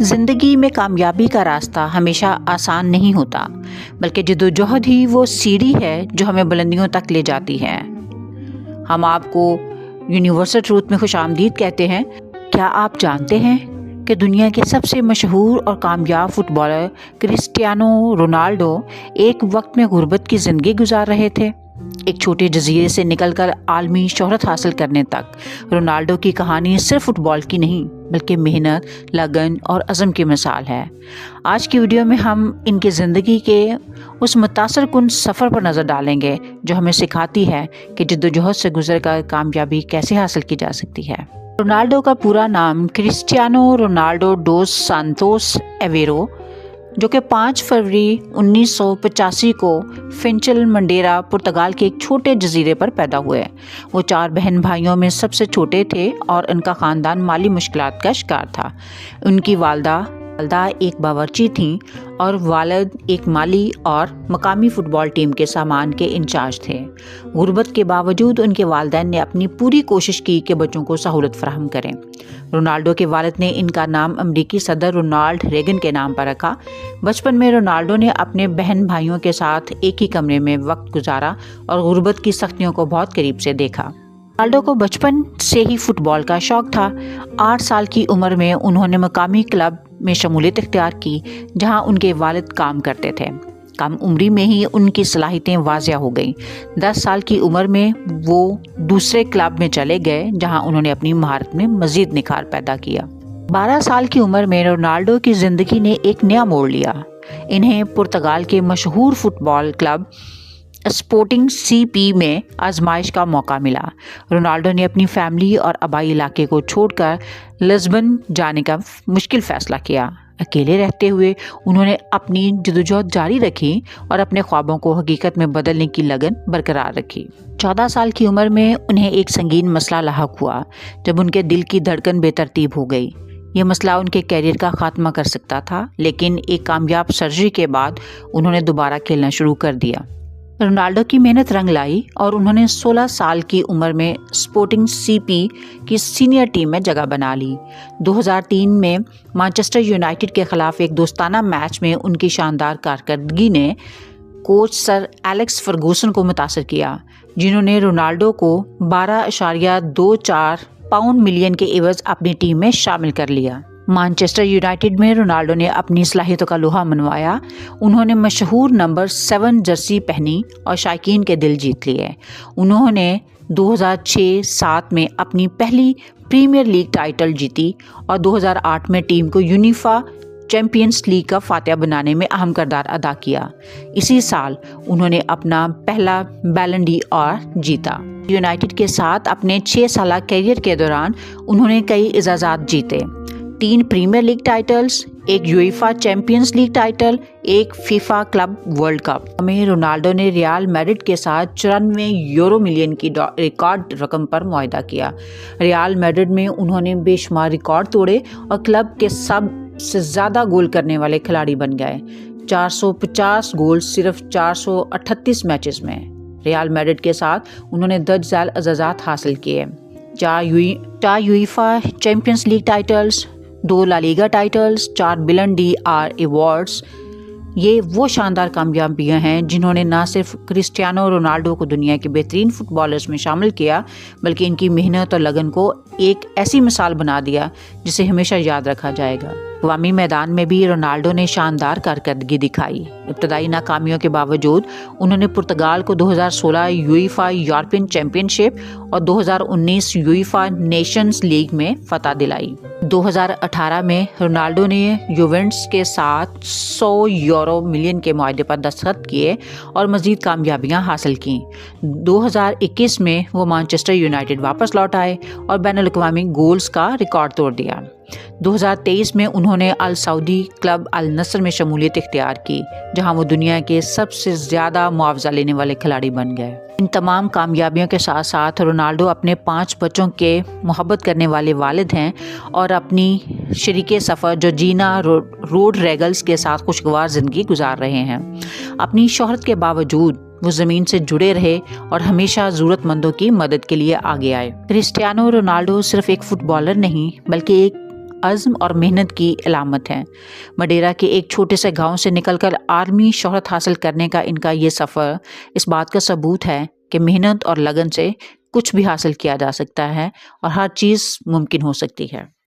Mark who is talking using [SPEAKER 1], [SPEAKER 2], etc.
[SPEAKER 1] जिंदगी में कामयाबी का रास्ता हमेशा आसान नहीं होता, बल्कि जद्दोजहद ही वो सीढ़ी है जो हमें बुलंदियों तक ले जाती है। हम आपको यूनिवर्सल ट्रूथ में खुशामदीद कहते हैं। क्या आप जानते हैं कि दुनिया के सबसे मशहूर और कामयाब फुटबॉलर क्रिस्टियानो रोनाल्डो एक वक्त में गुर्बत की ज़िंदगी गुजार रहे थे। एक छोटे जजीरे से निकलकर आलमी शोहरत हासिल करने तक रोनाल्डो की कहानी सिर्फ फुटबॉल की नहीं, बल्कि मेहनत, लगन और अज़म की मिसाल है। आज की वीडियो में हम इनकी ज़िंदगी के उस मुतासर कुन सफ़र पर नज़र डालेंगे जो हमें सिखाती है कि जद्दोजहद से गुजर कर कामयाबी कैसे हासिल की जा सकती है। रोनाल्डो का पूरा नाम क्रिस्टियानो रोनाल्डो डोस सांतोस एवेरो, जो कि 5 फरवरी 1985 को फिंचल मंडेरा पुर्तगाल के एक छोटे जजीरे पर पैदा हुए। वो 4 बहन भाइयों में सबसे छोटे थे और उनका ख़ानदान माली मुश्किलात का शिकार था। उनकी वालदा एक बावर्ची थीं और वालिद एक माली और मकामी फ़ुटबॉल टीम के सामान के इंचार्ज थे। गुर्बत के बावजूद उनके वालिदैन ने अपनी पूरी कोशिश की कि बच्चों को सहूलत फराहम करें। रोनाल्डो के वालिद ने इनका नाम अमरीकी सदर रोनाल्ड रेगन के नाम पर रखा। बचपन में रोनाल्डो ने अपने बहन भाइयों के साथ एक ही कमरे में वक्त गुजारा और गुर्बत की सख्तियों को बहुत करीब से देखा। रोनाल्डो को बचपन से ही फुटबॉल का शौक था। 8 साल की उम्र में उन्होंने मकामी क्लब में शमूलियत इख्तियार की, जहां उनके वालिद काम करते थे। कम उम्री में ही उनकी सलाहियतें वाजिया हो गईं। 10 साल की उम्र में वो दूसरे क्लब में चले गए, जहां उन्होंने अपनी महारत में मजीद निखार पैदा किया। 12 साल की उम्र में रोनाल्डो की ज़िंदगी ने एक नया मोड़ लिया। इन्हें पुर्तगाल के मशहूर फुटबॉल क्लब स्पोर्टिंग सीपी में आजमाइश का मौका मिला। रोनाल्डो ने अपनी फैमिली और आबाई इलाके को छोड़कर लिस्बन जाने का मुश्किल फ़ैसला किया। अकेले रहते हुए उन्होंने अपनी जद्दोजहद जारी रखी और अपने ख्वाबों को हकीकत में बदलने की लगन बरकरार रखी। 14 साल की उम्र में उन्हें एक संगीन मसला लाहक हुआ, जब उनके दिल की धड़कन बेतरतीब हो गई। यह मसला उनके कैरियर का खात्मा कर सकता था, लेकिन एक कामयाब सर्जरी के बाद उन्होंने दोबारा खेलना शुरू कर दिया। रोनाल्डो की मेहनत रंग लाई और उन्होंने 16 साल की उम्र में स्पोर्टिंग सीपी की सीनियर टीम में जगह बना ली। 2003 में मैनचेस्टर यूनाइटेड के खिलाफ एक दोस्ताना मैच में उनकी शानदार कारकर्दगी ने कोच सर एलेक्स फर्गूसन को मुतासर किया, जिन्होंने रोनाल्डो को 12.24 पाउंड मिलियन के एवज अपनी टीम में शामिल कर लिया। मैनचेस्टर यूनाइटेड में रोनाल्डो ने अपनी सलाहियतों का लोहा मनवाया। उन्होंने मशहूर नंबर 7 जर्सी पहनी और शायकीन के दिल जीत लिए। उन्होंने 2006-07 में अपनी पहली प्रीमियर लीग टाइटल जीती और 2008 में टीम को यूनिफा चैंपियंस लीग का फातिहा बनाने में अहम किरदार अदा किया। इसी साल उन्होंने अपना पहला बैलन ड'ओर जीता। यूनाइटेड के साथ अपने 6 साल कैरियर के दौरान उन्होंने कई इजाज़ात जीते। 3 प्रीमियर लीग टाइटल्स, एक यूएफा चैंपियंस लीग टाइटल, एक फीफा क्लब वर्ल्ड कप में रोनाल्डो ने रियल मैड्रिड के साथ 94 यूरो मिलियन की रिकॉर्ड रकम पर मुआहदा किया। रियल मैड्रिड में उन्होंने बेशुमार रिकॉर्ड तोड़े और क्लब के सबसे ज़्यादा गोल करने वाले खिलाड़ी बन गए। 450 गोल सिर्फ 438 मैचेस में। रियल मैड्रिड के साथ उन्होंने 10 एजाज़ात हासिल किए। 4 UEFA Champions League titles, 2 La Liga titles, 4 Ballon ड'ओर awards. ये वो शानदार कामयाबियां हैं जिन्होंने न सिर्फ क्रिस्टियानो रोनाल्डो को दुनिया के बेहतरीन फुटबॉलर्स में शामिल किया, बल्कि इनकी मेहनत और लगन को एक ऐसी मिसाल बना दिया जिसे हमेशा याद रखा जाएगा। अवामी मैदान में भी रोनाल्डो ने शानदार कारकर्दगी दिखाई। इब्तदाई नाकामियों के बावजूद उन्होंने पुर्तगाल को 2016 यूएफा यूरोपियन चैंपियनशिप और 2019 यूएफा नेशंस लीग में फतह दिलाई। 2018 में रोनाल्डो ने यूवेंटस के साथ 100 यूरो मिलियन के मुआहदे पर दस्तखत किए और मज़ीद कामयाबियां हासिल की। 2021 में वो मैनचेस्टर यूनाइटेड वापस लौट आए और बैनुल-अक़वामी गोल्स का रिकॉर्ड तोड़ दिया। 2023 में उन्होंने अल सऊदी क्लब अल नस्र में शमूलियत इख्तियार की, जहां वो दुनिया के सबसे ज़्यादा मुआवजा लेने वाले खिलाड़ी बन गए। इन तमाम कामयाबियों के साथ साथ रोनाल्डो अपने 5 बच्चों के मोहब्बत करने वाले वालिद हैं और अपनी शरीके सफ़र जॉर्जिना रोड्रिगेज़ के साथ खुशगवार ज़िंदगी गुजार रहे हैं। अपनी शोहरत के बावजूद वो ज़मीन से जुड़े रहे और हमेशा ज़रूरतमंदों की मदद के लिए आगे आए। क्रिस्टियानो रोनाल्डो सिर्फ एक फुटबॉलर नहीं, बल्कि एक अज़्म और मेहनत की अलामत है। मडेरा के एक छोटे से गांव से निकलकर आर्मी शोहरत हासिल करने का इनका ये सफ़र इस बात का सबूत है कि मेहनत और लगन से कुछ भी हासिल किया जा सकता है और हर चीज़ मुमकिन हो सकती है।